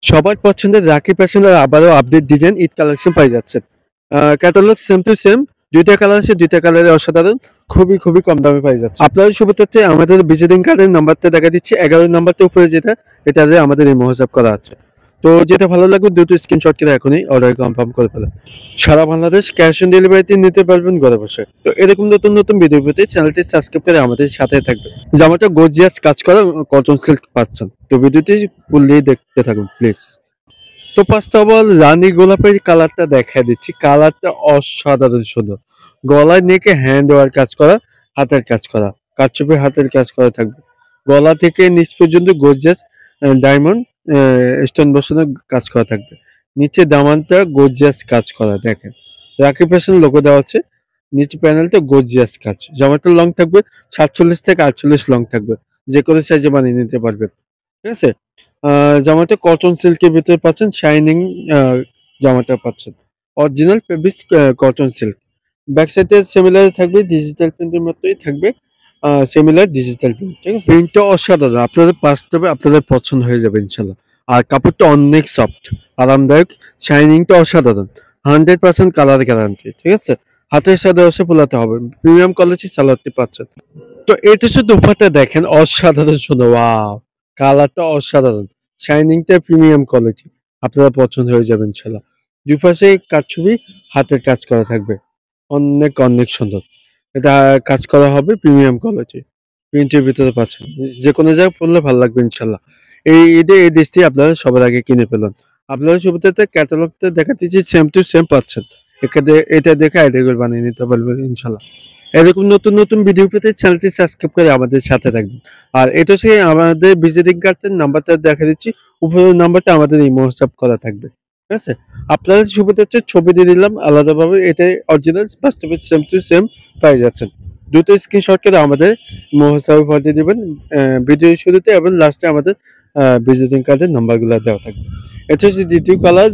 সবার পছন্দের রাখি ফ্যাশনের আবারও আপডেট ডিজাইন ঈদ কালেকশন পাই যাচ্ছেন। ক্যাটালগ সেম টু সেম, ২ টা কালার আছে, ২ টা কালারে অসাধারণ, খুবই কম দামে পাই যাচ্ছে। আপনাদের শুভেচ্ছাতে আমাদের ভিজিটিং কার্ডের নাম্বারটা দেখা দিচ্ছি, ১১ নাম্বারটা উপরে যেটা, এটাতে আমাদের এই মহোৎসব করা আছে। তো যেটা ভালো লাগবে দ্রুত স্ক্রিনশট করে এখনই অর্ডার কনফার্ম করে ফেলেন। সারা বাংলাদেশ ক্যাশ অন ডেলিভারিতে নিতে পারবেন ঘরে বসে। তো এরকম নতুন ভিডিও পেতে চ্যানেলটি সাবস্ক্রাইব করে আমাদের সাথে থাকবেন। জামাটা গর্জিয়াস কাজ করা কটন সিল্ক পাচ্ছেন। তো ভিডিওটি ফুললি দেখতে থাকুন প্লিজ। তো ফার্স্ট অফ অল রানী গোলাপের কালারটা দেখা দিচ্ছি। কালারটা অসাধারণ সুন্দর। গলায় নেকে হ্যান্ড ওয়ার কাজ করা, হাতের কাজ করা, কারচুপি হাতের কাজ করা থাকবে। গলা থেকে নিচ পর্যন্ত গর্জিয়াস ডায়মন্ড স্টোন বসানো কাজ করা থাকবে। নিচে দামানটা গর্জিয়াস কাজ করা দেখেন। রাখি ফ্যাশন লোগো দেওয়া আছে। নিচে প্যানেলটা গর্জিয়াস কাজ। জামাটার লং থাকবে ৪৭ থেকে ৪৮ লং থাকবে। যে কোনো সাইজে বানিয়ে নিতে পারবেন। ঠিক আছে? জামাটা কটন সিল্কের ভিতরে পাচ্ছেন, শাইনিং জামাটা পাচ্ছেন। Original fabric cotton silk. Back সাইডে সিমিলার থাকবে, ডিজিটাল প্রিন্টের মতোই থাকবে। Similar digital print. ঠিক আছে? প্রিন্টটা অসাধারণ। আপনাদের বাস্তবে আপনাদের পছন্দ হয়ে যাবে ইনশাআল্লাহ। আর কাপড়টা অনেক সফট, আরামদায়ক, শাইনিংটা অসাধারণ। 100% কালার গ্যারান্টি। ঠিক আছে? হাতের সাথে অবশ্যই পোলাতে হবে। প্রিমিয়াম কোয়ালিটির সালোয়ারটি পাচ্ছেন। তো এটা হচ্ছে দোপাট্টা দেখেন, অসাধারণ সুন্দর। ওয়াও! কালারটা অসাধারণ। শাইনিংটা প্রিমিয়াম কোয়ালিটি। আপনারা পছন্দ হয়ে যাবে ইনশাআল্লাহ। দুই পাশে কারচুপি হাতের কাজ করা থাকবে। অনেক সুন্দর। এটা কাজ করা হবে প্রিমিয়াম কোয়ালিটি। প্রিন্টের ভিতরে পাচ্ছেন। যেকোনো জায়গায় পড়লে ভালো লাগবে ইনশাআল্লাহ। এই ঈদে এই ড্রেসটি আপনারা সবার আগে কিনে ফেলুন। আপনারা শুরুতে ক্যাটালগটা দেখাচ্ছি, সেম টু সেম পাচ্ছেন। এটা দেখে আইডিয়া করে বানিয়ে নিতে পারবেন ইনশাআল্লাহ। এরকম নতুন ভিডিও পেতে চ্যানেলটি সাবস্ক্রাইব করে আমাদের সাথে থাকবেন। আর এটা হচ্ছে আমাদের ভিজিটিং কার্ডের নাম্বারটা দেখা দিচ্ছি। উপরের নাম্বারটা আমাদের এই হোয়াটসঅ্যাপ করা থাকবে। ঠিক আছে? আপনাদের সুবিধা হচ্ছে ছবি দিয়ে দিলাম আলাদাভাবে। এটাই অরিজিনাল, বাস্তবে সেম টু সেম পেয়ে যাচ্ছেন। দ্রুত স্ক্রিনশট করে আমাদের হোয়াটসঅ্যাপে পাঠিয়ে দিবেন। ভিডিওর শুরুতে এবং লাস্টে আমাদের ভিজিটিং কার্ডের নাম্বারগুলো দেওয়া থাকবে। এটা হচ্ছে দ্বিতীয় colour,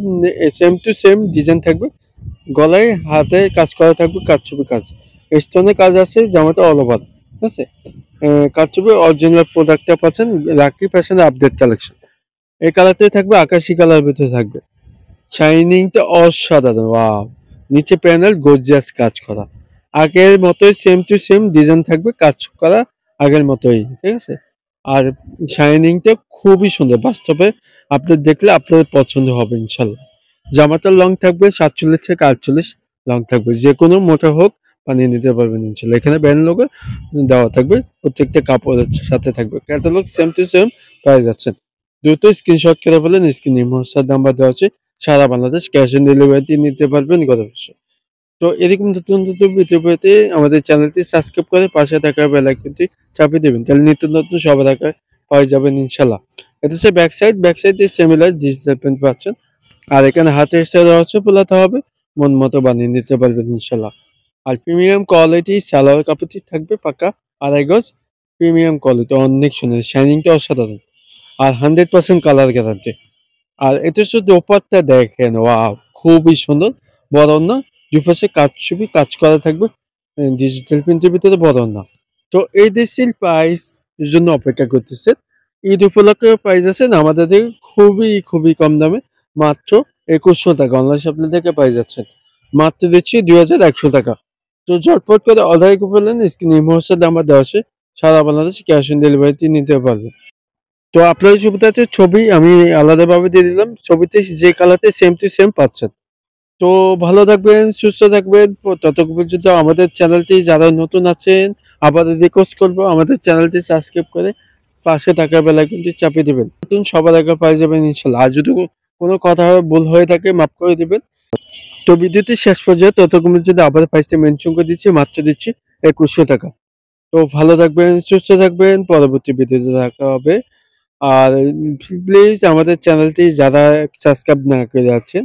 same to same design থাকবে। গলায় হাতে কাজ করা থাকবে, কারচুপি কাজ। স্টোনের কাজ আছে, জামাটা অল ওভার। ঠিক আছে? কারচুপি অরিজিনাল প্রোডাক্টটা পাচ্ছেন। রাখি ফ্যাশনের আপডেট কালেকশন। এই কালারটাই থাকবে, আকাশি কালার ভিতরে থাকবে। শাইনিংটা অসাধারণ। ওয়াও! নিচে প্যানেল গর্জিয়াস কাজ করা। আগের মতোই সেম টু সেম ডিজাইন থাকবে, কাজ করা আগের মতোই। ঠিক আছে? আর শাইনিংটা খুবই সুন্দর। বাস্তবে আপনাদের দেখলে আপনাদের পছন্দ হবে ইনশাআল্লাহ। জামাটার লং থাকবে ৪৭ থেকে ৪৮ লং থাকবে। যেকোনো মোটা হোক বানিয়ে নিতে পারবেন ইনশাআল্লাহ। এখানে ব্র্যান্ড লোগো দেওয়া থাকবে। প্রত্যেকটা কাপড়ের সাথে থাকবে। ক্যাটালগ সেম টু সেম পেয়ে যাচ্ছেন। দ্রুত স্ক্রিনশট করে ফেলেন। স্ক্রিনে হোয়াটসঅ্যাপ নাম্বার দেওয়া আছে। সারা বাংলাদেশ ক্যাশ অন ডেলিভারিতে নিতে পারবেন ঘরে বসে। তো এরকম নতুন ভিডিও পেতে আমাদের চ্যানেলটি সাবস্ক্রাইব করে পাশে থাকা বেল আইকনটি চাপিয়ে দিবেন। তাহলে নিত্য নতুন সবার আগে পেয়ে যাবেন ইনশাআল্লাহ। এটা হচ্ছে ব্যাক সাইডে সিমিলার ডিজিটাল প্রিন্ট পাচ্ছেন। আর এখানে হাতের সাথে হচ্ছে পোলাতে হবে। মন মতো বানিয়ে নিতে পারবেন ইনশাআল্লাহ। আর প্রিমিয়াম কোয়ালিটি সালোয়ার কাপড়টি থাকবে পাক্কা ২.৫ গজ। প্রিমিয়াম কোয়ালিটি অনেক সুন্দর। শাইনিংটা অসাধারণ। আর 100% কালার গ্যারান্টি। আর এটা হচ্ছে দোপাট্টা দেখেন, ওয়াও! খুবই সুন্দর। বড় ওড়না, দুই পাশে কারচুপি কাজ করা থাকবে। ডিজিটাল প্রিন্টের ভিতরে বড় ওড়না। তো এই দেশের প্রাইস এর জন্য অপেক্ষা করতেছেন। ঈদ উপলক্ষে প্রাইস আছেন আমাদের থেকে খুবই কম দামে, মাত্র ২১০০ টাকা। অনলাইন শপিং থেকে পেয়ে যাচ্ছেন। মাত্র দিচ্ছি ২১০০ টাকা। তো ঝটপট করে অর্ডার করে ফেললেন। স্ক্রিনে হোয়াটসঅ্যাপ নাম্বার দেওয়া আছে। সারা বাংলাদেশ ক্যাশ অন ডেলিভারিতে নিতে পারবেন। তো আপনাদের সুবিধার্থে ছবি আমি আলাদাভাবে দিয়ে দিলাম। ছবিতে যে কালারটা সেম টু সেম পাচ্ছেন। তো ভালো থাকবেন, সুস্থ থাকবেন। ততক্ষণ পর্যন্ত আমাদের চ্যানেলটি যারা নতুন আছেন, আবারও রিকোয়েস্ট করব আমাদের চ্যানেলটি সাবস্ক্রাইব করে পাশে থাকা বেল আইকনটি চাপিয়ে দিবেন। নতুন সবার আগে পেয়ে যাবেন ইনশাআল্লাহ। আর যদি কোনো কথা ভুল হয়ে থাকে মাফ করে দিবেন। তো ভিডিওটি শেষ পর্যন্ত ততক্ষণ পর্যন্ত আবার প্রাইসটা মেনশন করে দিচ্ছি, মাত্র দিচ্ছি ২১০০ টাকা। তো ভালো থাকবেন, সুস্থ থাকবেন। পরবর্তী ভিডিওতে দেখা হবে। আর প্লিজ আমাদের চ্যানেলটি যারা সাবস্ক্রাইব না করে আছেন,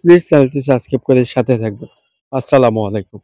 প্লিজ চ্যানেলটি সাবস্ক্রাইব করে সাথে থাকবেন। আসসালামু আলাইকুম।